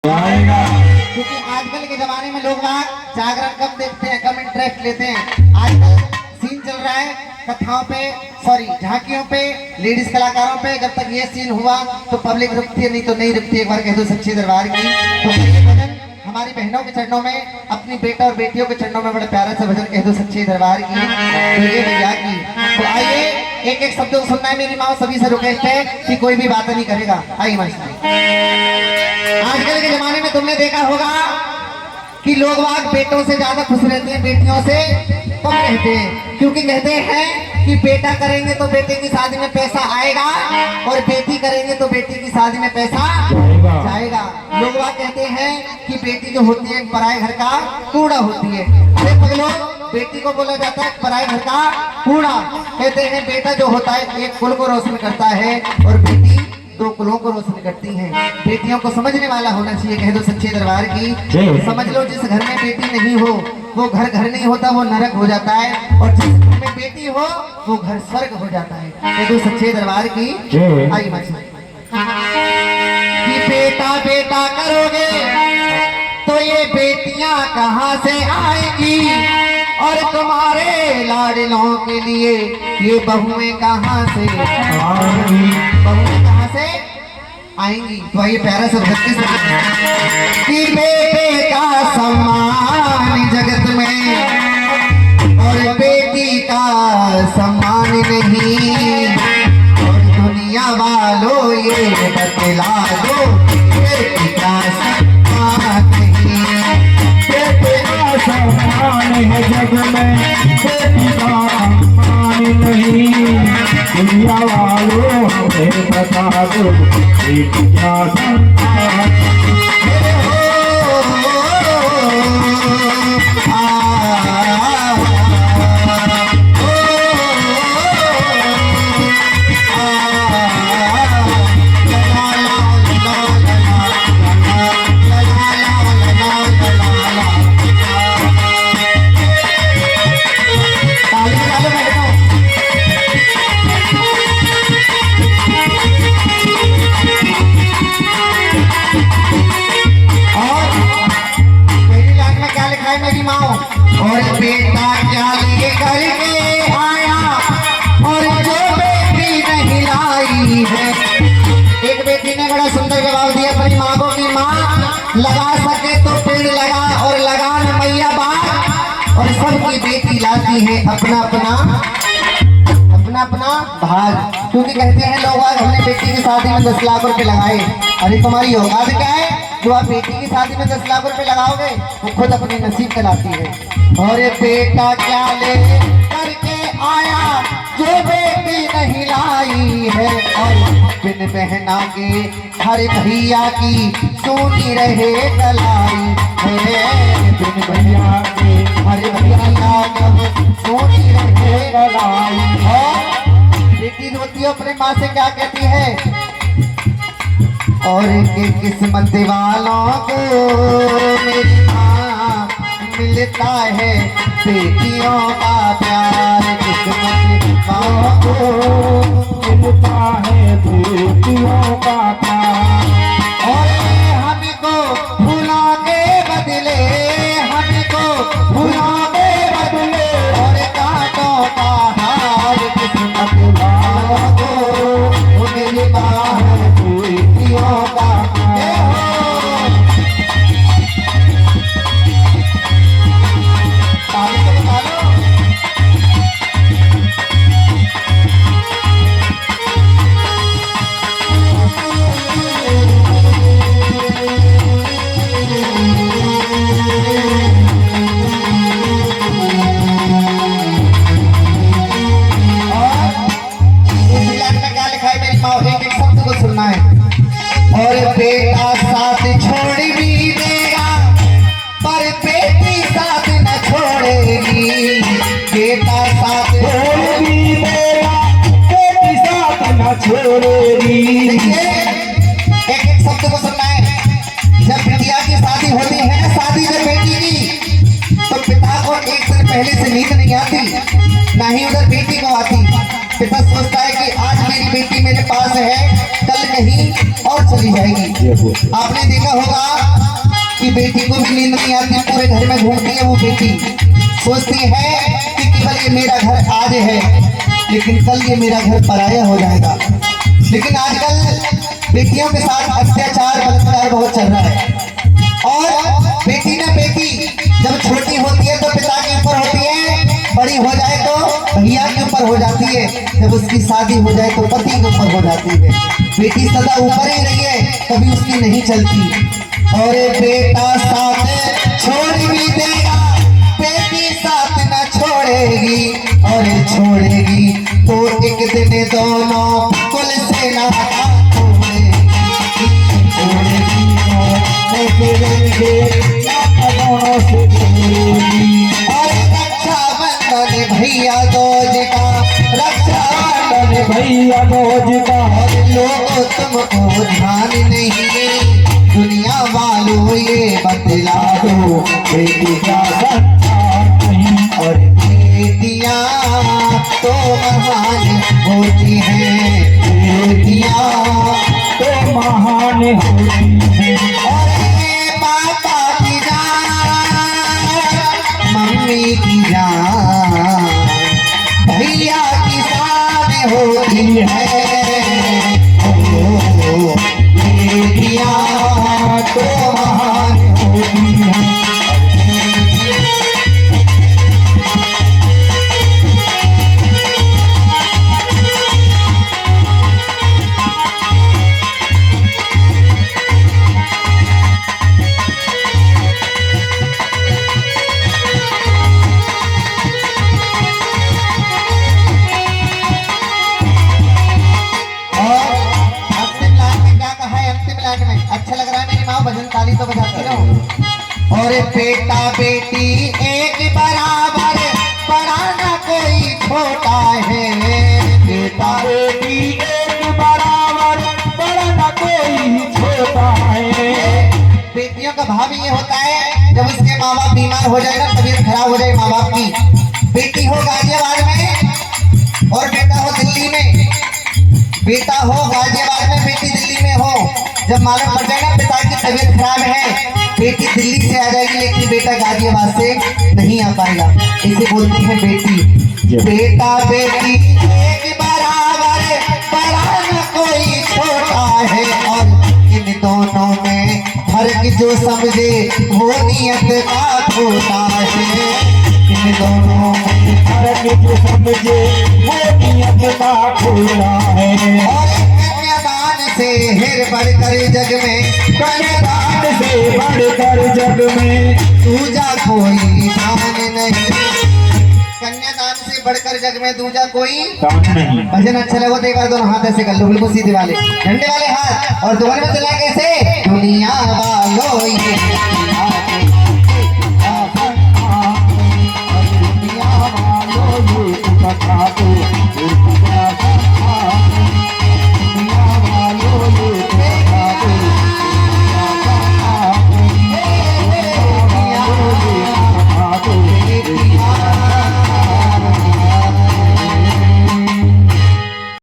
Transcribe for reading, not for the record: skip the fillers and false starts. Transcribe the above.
क्योंकि आजकल के जमाने में लोग जागरण कम देखते हैं, कम इंटरेस्ट लेते हैं। आजकल सीन चल रहा है कथाओं पे, सॉरी झांकियों पे, लेडीज कलाकारों पे। जब तक ये सीन हुआ तो पब्लिक रुकती है, नहीं तो नहीं रुकती। एक बार कह दो सच्चे दरबार की। तो ये भजन हमारी बहनों के चरणों में, अपनी बेटा और बेटियों के चरणों में बड़ा प्यारा सा भजन कह दो सच्चे दरबार की, तो ये भैया की। तो आइए एक एक शब्द सुनना है। मेरी माँ सभी से रिक्वेस्ट है कि कोई भी बात नहीं करेगा। आइए मास्टर। आजकल के जमाने में तुमने देखा होगा कि लोग वाग बेटों से ज्यादा खुश रहते हैं, बेटियों से कम रहते हैं। क्योंकि कहते हैं कि बेटा करेंगे तो बेटे की शादी में पैसा आएगा, और बेटी करेंगे तो बेटी की शादी में पैसा जाएगा। लोग वाग कहते हैं कि बेटी जो होती है पराए घर का कूड़ा होती है। अरे पगलो, बेटी को बोला जाता है पराए घर का कूड़ा। कहते हैं बेटा जो होता है एक कुल को रोशन करता है, और बेटी दो कुलों को रोशन करती हैं। बेटियों को समझने वाला होना चाहिए। कह दो सच्चे दरबार की। समझ लो जिस घर में बेटी नहीं हो वो घर घर नहीं होता, वो नरक हो जाता है। और जिस घर में बेटी हो वो घर स्वर्ग हो जाता है। कह दो सच्चे दरबार की। आई माची कि बेटा बेटा करोगे तो ये बेटियां कहाँ से आएंगी, और तुम्हारे लाडलों के लिए ये बहुएं कहाँ से आएंगी, बहुएं कहाँ से आएंगी। तो ये प्यारा सा भक्ति कि बेटे का सम्मान जगत में और बेटी का सम्मान नहीं, और दुनिया वालों ये बतला दो बेटी का सम्मान नहीं। बेटे का सम्मान है जग में, बेटी का सम्मान नहीं। दुनिया वालों हमें बता दो बेटी का सम्मान। और बेटा क्या ले करके आया, और जो बेटी नहीं लाई है। एक बेटी ने बड़ा सुंदर जवाब दिया अपनी माँ को कि माँ लगा सके तो पेड़ लगा, और लगा न मैया बात। और सबकी बेटी लाती है अपना अपना भाग। क्योंकि कहते हैं लोग हमने बेटी की शादी में 10 लाख रुपए लगाए। अरे तुम्हारी औकात क्या है जो आप बेटी की शादी में 10 लाख रुपए लगाओगे? वो खुद अपने नसीब कराती है। और बेटा क्या ले करके आया जो बेटी नहीं लाई है, और बिन बहना के हर भैया की सोनी रहे कलाई है। बिन भैया के हर भैया की सोनी रहे कलाई। और बेटी रोती है अपने माँ से क्या कहती है? और के किस्मत वालों को मेरी माँ मिलता है बेटियों का प्यार। किस्मत वालों को मिलता है बेटियों का प्यार। और हमको भुला के बदले, हमको भुला के बदले, और कांटों का हार। किस्मत वालों को मिलता है बेटियों का आपने देखा होगा कि बेटी को भी नींद नहीं आती, पूरे घर में घूमती है वो बेटी, सोचती है कि केवल ये मेरा घर आज है, लेकिन कल ये मेरा घर पराया हो जाएगा। लेकिन आजकल बेटियों के साथ अत्याचार बलात्कार बहुत चल रहा है, और बेटी ना बेटी जब छोटी होती है तो पिता के ऊपर होती है, बड़ी हो जाए तो भैया के ऊपर हो जाती है, जब उसकी शादी हो जाए तो पति के ऊपर हो जाती है। बेटी सदा ऊपर ही रही है, कभी उसकी नहीं चलती। और बेटा साथ छोड़ भी देगा, बेटी साथ न छोड़ेगी, और छोड़ेगी तो एक दिन दोनों कुल से नाता और रक्षाबंधन भैया दोज का, रक्षाबंधन भैया रोज का लोगों तुमको ध्यान नहीं, दुनिया वालों ये बतला दो बेटी का संतान नहीं, और बेटियां तो महान होती हैं, बेटियां तो महान होती है। और ये पापा की जान, मम्मी की जान, भैया की शान होती है। ओ, बेटियां तो महान होती हैं। अच्छा लग रहा है मेरी माँ, भजन ताली तो बजाती रहो। और बेटा बेटी एक बराबर, बड़ा ना कोई छोटा है, बेटा बेटी एक बराबर, बड़ा न कोई छोटा है। बेटियों का भाव ये होता है जब उसके माँ बाप बीमार हो जाए ना, तबीयत खराब हो जाए माँ बाप की, बेटी हो गाजियाबाद में और बेटा हो दिल्ली में, बेटा हो गाजियाबाद में बेटी दिल्ली में हो, जब मालूम पड़ जाएगा पिता की तबीयत खराब है, बेटी दिल्ली से आ जाएगी लेकिन बेटा गाजियाबाद से नहीं आ पाएगा, इसे बोलते हैं बेटी। बेटा बेटी एक बराबर, बड़ा न कोई छोटा है, और इन दोनों में फर्क जो समझे वो नियत का छोटा है, इन दोनों में फर्क जो समझे वो नियत का खोला है। और कन्यादान से हिर बढ़कर जग में, कन्यादान से बढ़कर जग में दूजा कोई दान नहीं, कन्यादान से बढ़कर जग में दूजा कोई काम नहीं। भजन अच्छा लगा तो एक बार दोनों हाथ ऐसे कर लो, बिल्कुल सीधे वाले झंडे वाले हाथ, और दोनों में चला कैसे, दुनिया वालों ये